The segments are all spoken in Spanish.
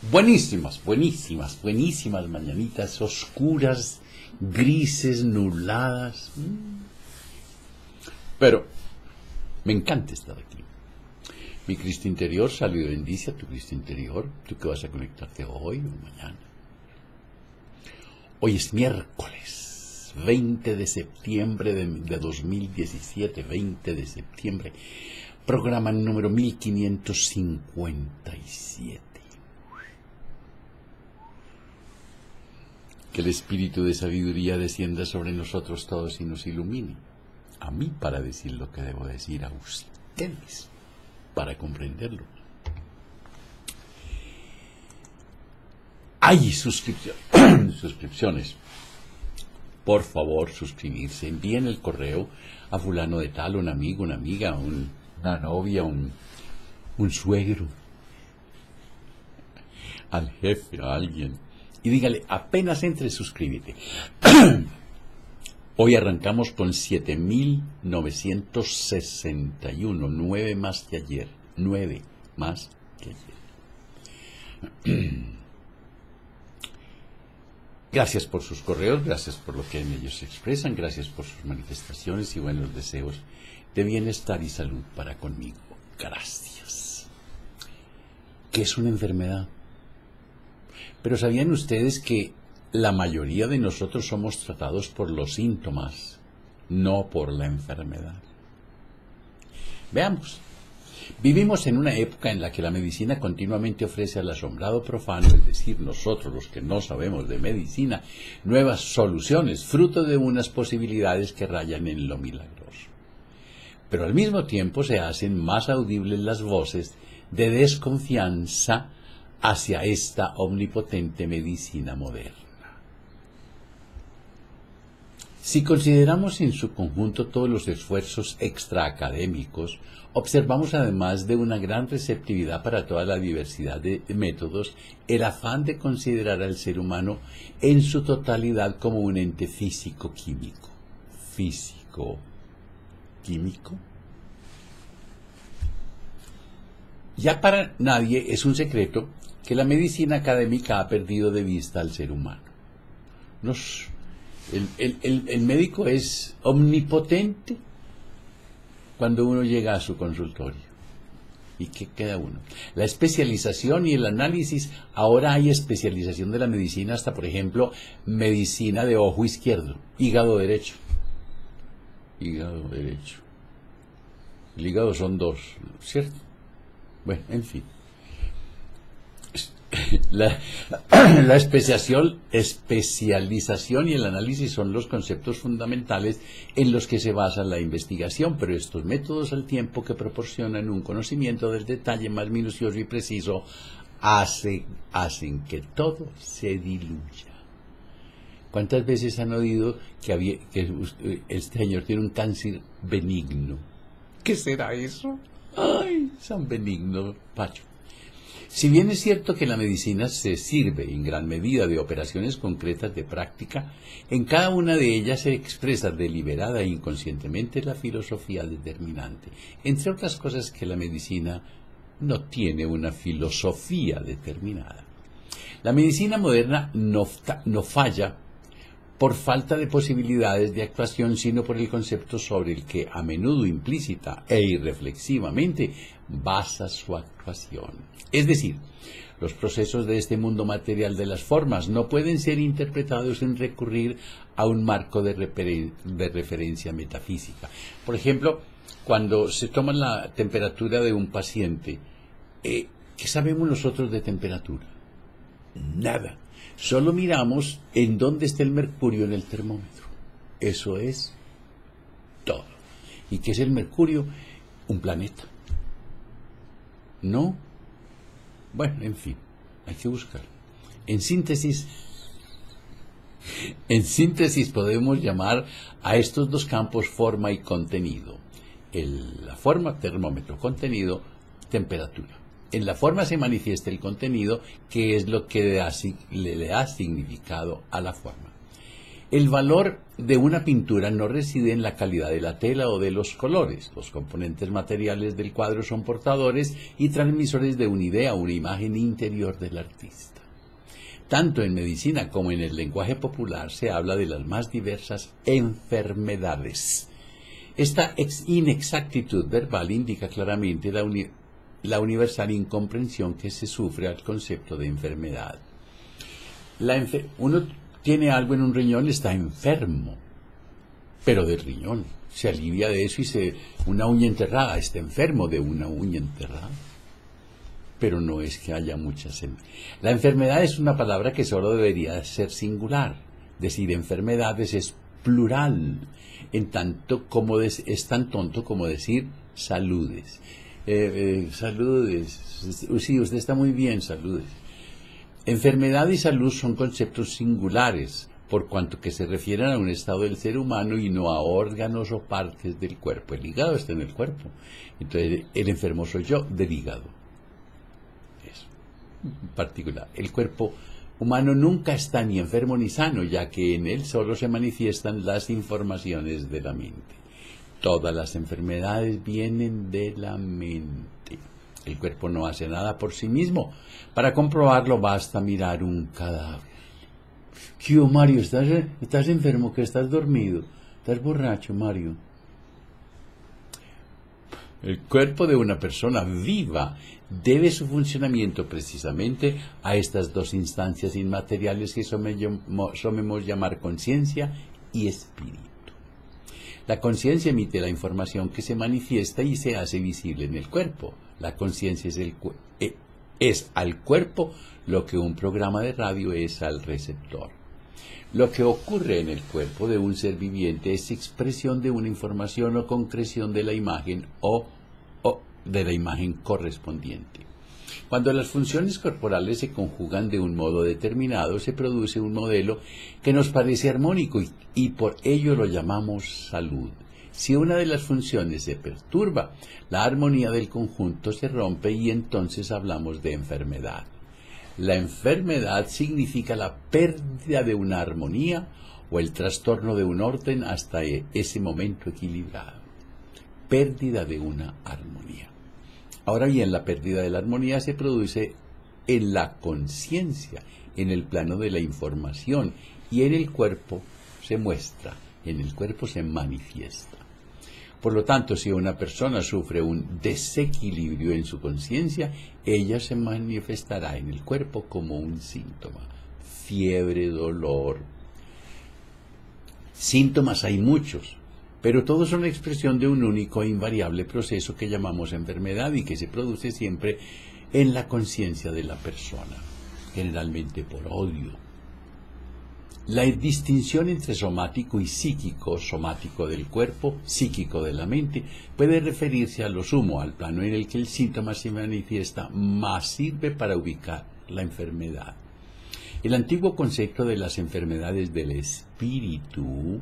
Buenísimas, buenísimas, buenísimas mañanitas, oscuras, grises, nubladas. Pero me encanta estar aquí. Mi Cristo interior, salud y bendice a tu Cristo interior. Tú que vas a conectarte hoy o mañana. Hoy es miércoles 20 de septiembre de 2017, 20 de septiembre. Programa número 1557. Que el espíritu de sabiduría descienda sobre nosotros todos y nos ilumine. A mí para decir lo que debo decir, a ustedes para comprenderlo. Hay suscripciones. Por favor, suscribirse. Envíen el correo a fulano de tal, un amigo, una amiga, una novia, un suegro, al jefe, a alguien. Y dígale, apenas entre, suscríbete. Hoy arrancamos con 7.961, 9 más que ayer. 9 más que ayer. Gracias por sus correos, gracias por lo que en ellos se expresan, gracias por sus manifestaciones y buenos deseos de bienestar y salud para conmigo. Gracias. ¿Qué es una enfermedad? Pero ¿sabían ustedes que la mayoría de nosotros somos tratados por los síntomas, no por la enfermedad? Veamos. Vivimos en una época en la que la medicina continuamente ofrece al asombrado profano, es decir, nosotros los que no sabemos de medicina, nuevas soluciones, fruto de unas posibilidades que rayan en lo milagroso. Pero al mismo tiempo se hacen más audibles las voces de desconfianza hacia esta omnipotente medicina moderna. Si consideramos en su conjunto todos los esfuerzos extraacadémicos, observamos además de una gran receptividad para toda la diversidad de métodos, el afán de considerar al ser humano en su totalidad como un ente físico-químico. Físico-químico. Ya para nadie es un secreto que la medicina académica ha perdido de vista al ser humano. El médico es omnipotente cuando uno llega a su consultorio. ¿Y qué queda uno? La especialización y el análisis. Ahora hay especialización de la medicina hasta, por ejemplo, medicina de ojo izquierdo, hígado derecho. Hígado derecho. El hígado son dos, ¿cierto? Bueno, en fin. La especialización y el análisis son los conceptos fundamentales en los que se basa la investigación, pero estos métodos al tiempo que proporcionan un conocimiento del detalle más minucioso y preciso hacen que todo se diluya. ¿Cuántas veces han oído que este señor tiene un cáncer benigno? ¿Qué será eso? ¡Ay, San Benigno, Pacho! Si bien es cierto que la medicina se sirve en gran medida de operaciones concretas de práctica, en cada una de ellas se expresa deliberada e inconscientemente la filosofía determinante. Entre otras cosas que la medicina no tiene una filosofía determinada. La medicina moderna no falla por falta de posibilidades de actuación, sino por el concepto sobre el que a menudo implícita e irreflexivamente basa su actuación. Es decir, los procesos de este mundo material de las formas no pueden ser interpretados sin recurrir a un marco de referencia metafísica. Por ejemplo, cuando se toma la temperatura de un paciente, ¿qué sabemos nosotros de temperatura? Nada. Solo miramos en dónde está el mercurio en el termómetro. Eso es todo. ¿Y qué es el mercurio? Un planeta. ¿No? Bueno, en fin, hay que buscar. En síntesis podemos llamar a estos dos campos forma y contenido. La forma, termómetro, contenido, temperatura. En la forma se manifiesta el contenido, que es lo que le da significado a la forma. El valor de una pintura no reside en la calidad de la tela o de los colores. Los componentes materiales del cuadro son portadores y transmisores de una idea, una imagen interior del artista. Tanto en medicina como en el lenguaje popular se habla de las más diversas enfermedades. Esta inexactitud verbal indica claramente la universal incomprensión que se sufre al concepto de enfermedad. Uno tiene algo en un riñón, está enfermo, pero del riñón. Se alivia de eso y una uña enterrada, está enfermo de una uña enterrada. Pero no es que haya muchas. La enfermedad es una palabra que solo debería ser singular. Decir enfermedades es plural, en tanto como es tan tonto como decir saludes. Saludes. Sí, usted está muy bien, saludes. Enfermedad y salud son conceptos singulares, por cuanto que se refieren a un estado del ser humano y no a órganos o partes del cuerpo. El hígado está en el cuerpo. Entonces, el enfermo soy yo del hígado. Eso, en particular. El cuerpo humano nunca está ni enfermo ni sano, ya que en él solo se manifiestan las informaciones de la mente. Todas las enfermedades vienen de la mente. El cuerpo no hace nada por sí mismo. Para comprobarlo basta mirar un cadáver. ¿Qué, Mario? ¿Estás enfermo? ¿Que estás dormido? ¿Estás borracho, Mario? El cuerpo de una persona viva debe su funcionamiento precisamente a estas dos instancias inmateriales que solemos llamar conciencia y espíritu. La conciencia emite la información que se manifiesta y se hace visible en el cuerpo. La conciencia es al cuerpo lo que un programa de radio es al receptor. Lo que ocurre en el cuerpo de un ser viviente es expresión de una información o concreción de la imagen o de la imagen correspondiente. Cuando las funciones corporales se conjugan de un modo determinado, se produce un modelo que nos parece armónico y por ello lo llamamos salud. Si una de las funciones se perturba, la armonía del conjunto se rompe y entonces hablamos de enfermedad. La enfermedad significa la pérdida de una armonía o el trastorno de un orden hasta ese momento equilibrado. Pérdida de una armonía. Ahora bien, la pérdida de la armonía se produce en la conciencia, en el plano de la información, y en el cuerpo se muestra, en el cuerpo se manifiesta. Por lo tanto, si una persona sufre un desequilibrio en su conciencia, ella se manifestará en el cuerpo como un síntoma. Fiebre, dolor. Síntomas hay muchos, pero todos son expresión de un único e invariable proceso que llamamos enfermedad y que se produce siempre en la conciencia de la persona, generalmente por odio. La distinción entre somático y psíquico, somático del cuerpo, psíquico de la mente, puede referirse a lo sumo, al plano en el que el síntoma se manifiesta, más sirve para ubicar la enfermedad. El antiguo concepto de las enfermedades del espíritu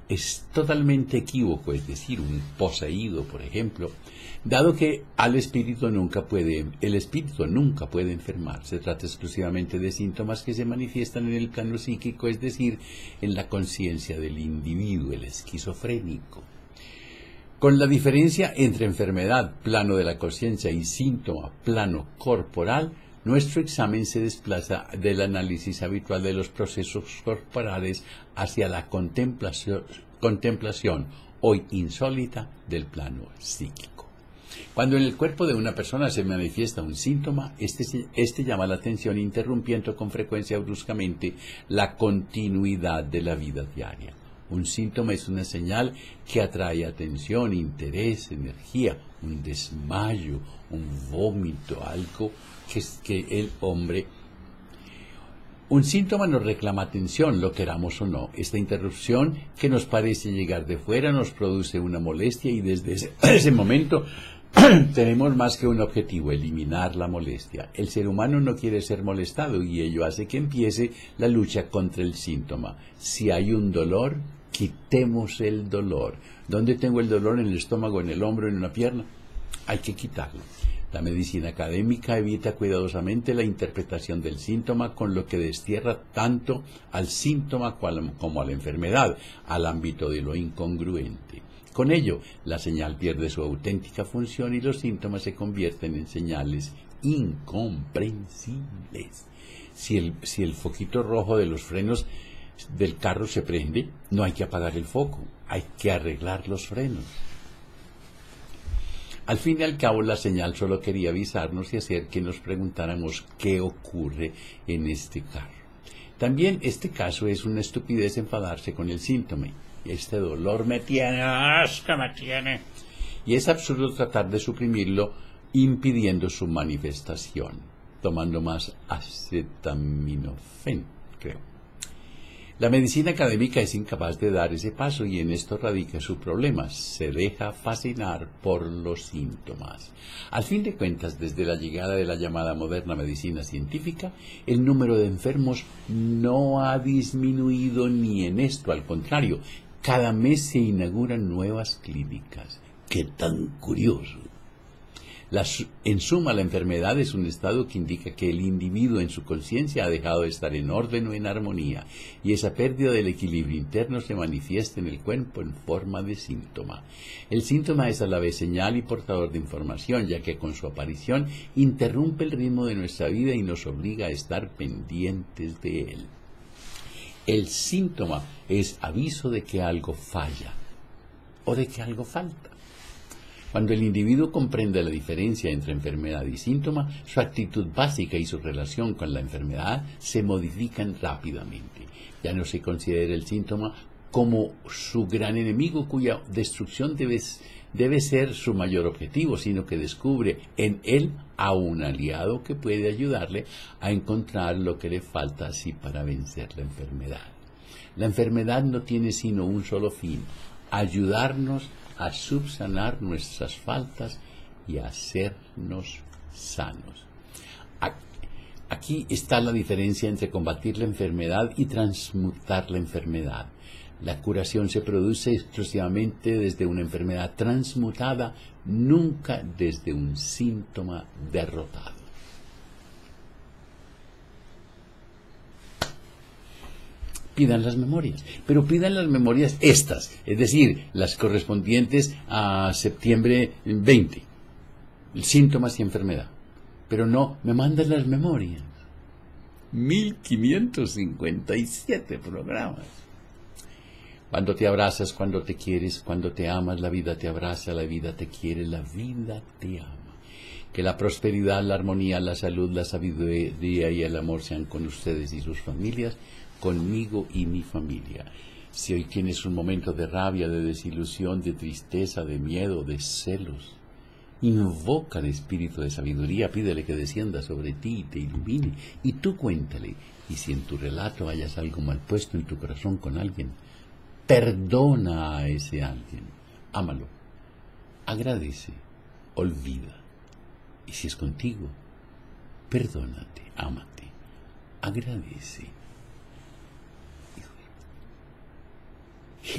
es totalmente equívoco, es decir, un poseído, por ejemplo, dado que el espíritu nunca puede enfermar. Se trata exclusivamente de síntomas que se manifiestan en el plano psíquico, es decir, en la conciencia del individuo, el esquizofrénico. Con la diferencia entre enfermedad, plano de la conciencia, y síntoma, plano corporal, nuestro examen se desplaza del análisis habitual de los procesos corporales hacia la contemplación hoy insólita del plano psíquico. Cuando en el cuerpo de una persona se manifiesta un síntoma, este llama la atención interrumpiendo con frecuencia o bruscamente la continuidad de la vida diaria. Un síntoma es una señal que atrae atención, interés, energía, un desmayo, un vómito, algo que el hombre... Un síntoma nos reclama atención, lo queramos o no. Esta interrupción que nos parece llegar de fuera nos produce una molestia y desde ese momento tenemos más que un objetivo, eliminar la molestia. El ser humano no quiere ser molestado y ello hace que empiece la lucha contra el síntoma. Si hay un dolor, quitemos el dolor. ¿Dónde tengo el dolor? ¿En el estómago, en el hombro, en una pierna? Hay que quitarlo. La medicina académica evita cuidadosamente la interpretación del síntoma, con lo que destierra tanto al síntoma como a la enfermedad, al ámbito de lo incongruente. Con ello, la señal pierde su auténtica función y los síntomas se convierten en señales incomprensibles. Si el foquito rojo de los frenos del carro se prende, no hay que apagar el foco, hay que arreglar los frenos. Al fin y al cabo, la señal solo quería avisarnos y hacer que nos preguntáramos qué ocurre en este carro. También este caso es una estupidez enfadarse con el síntoma. Este dolor me tiene, asco me tiene. Y es absurdo tratar de suprimirlo impidiendo su manifestación, tomando más acetaminofén, creo. La medicina académica es incapaz de dar ese paso y en esto radica su problema. Se deja fascinar por los síntomas. Al fin de cuentas, desde la llegada de la llamada moderna medicina científica, el número de enfermos no ha disminuido ni en esto, al contrario, cada mes se inauguran nuevas clínicas. ¡Qué tan curioso! En suma, la enfermedad es un estado que indica que el individuo en su conciencia ha dejado de estar en orden o en armonía, y esa pérdida del equilibrio interno se manifiesta en el cuerpo en forma de síntoma. El síntoma es a la vez señal y portador de información, ya que con su aparición interrumpe el ritmo de nuestra vida y nos obliga a estar pendientes de él. El síntoma es aviso de que algo falla o de que algo falta. Cuando el individuo comprende la diferencia entre enfermedad y síntoma, su actitud básica y su relación con la enfermedad se modifican rápidamente. Ya no se considera el síntoma como su gran enemigo cuya destrucción debe ser su mayor objetivo, sino que descubre en él a un aliado que puede ayudarle a encontrar lo que le falta así para vencer la enfermedad. La enfermedad no tiene sino un solo fin: ayudarnos a subsanar nuestras faltas y a hacernos sanos. Aquí está la diferencia entre combatir la enfermedad y transmutar la enfermedad. La curación se produce exclusivamente desde una enfermedad transmutada, nunca desde un síntoma derrotado. Pidan las memorias, pero pidan las memorias estas, es decir, las correspondientes a septiembre 20, síntomas y enfermedad. Pero no, me mandan las memorias. 1557 programas. Cuando te abrazas, cuando te quieres, cuando te amas, la vida te abraza, la vida te quiere, la vida te ama. Que la prosperidad, la armonía, la salud, la sabiduría y el amor sean con ustedes y sus familias, conmigo y mi familia. Si hoy tienes un momento de rabia, de desilusión, de tristeza, de miedo, de celos, invoca al espíritu de sabiduría, pídele que descienda sobre ti y te ilumine, y tú cuéntale. Y si en tu relato hayas algo mal puesto en tu corazón con alguien, perdona a ese alguien, ámalo, agradece, olvida. Y si es contigo, perdónate, ámate, agradece.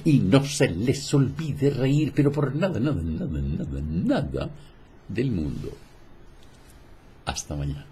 Y no se les olvide reír, pero por nada del mundo. Hasta mañana.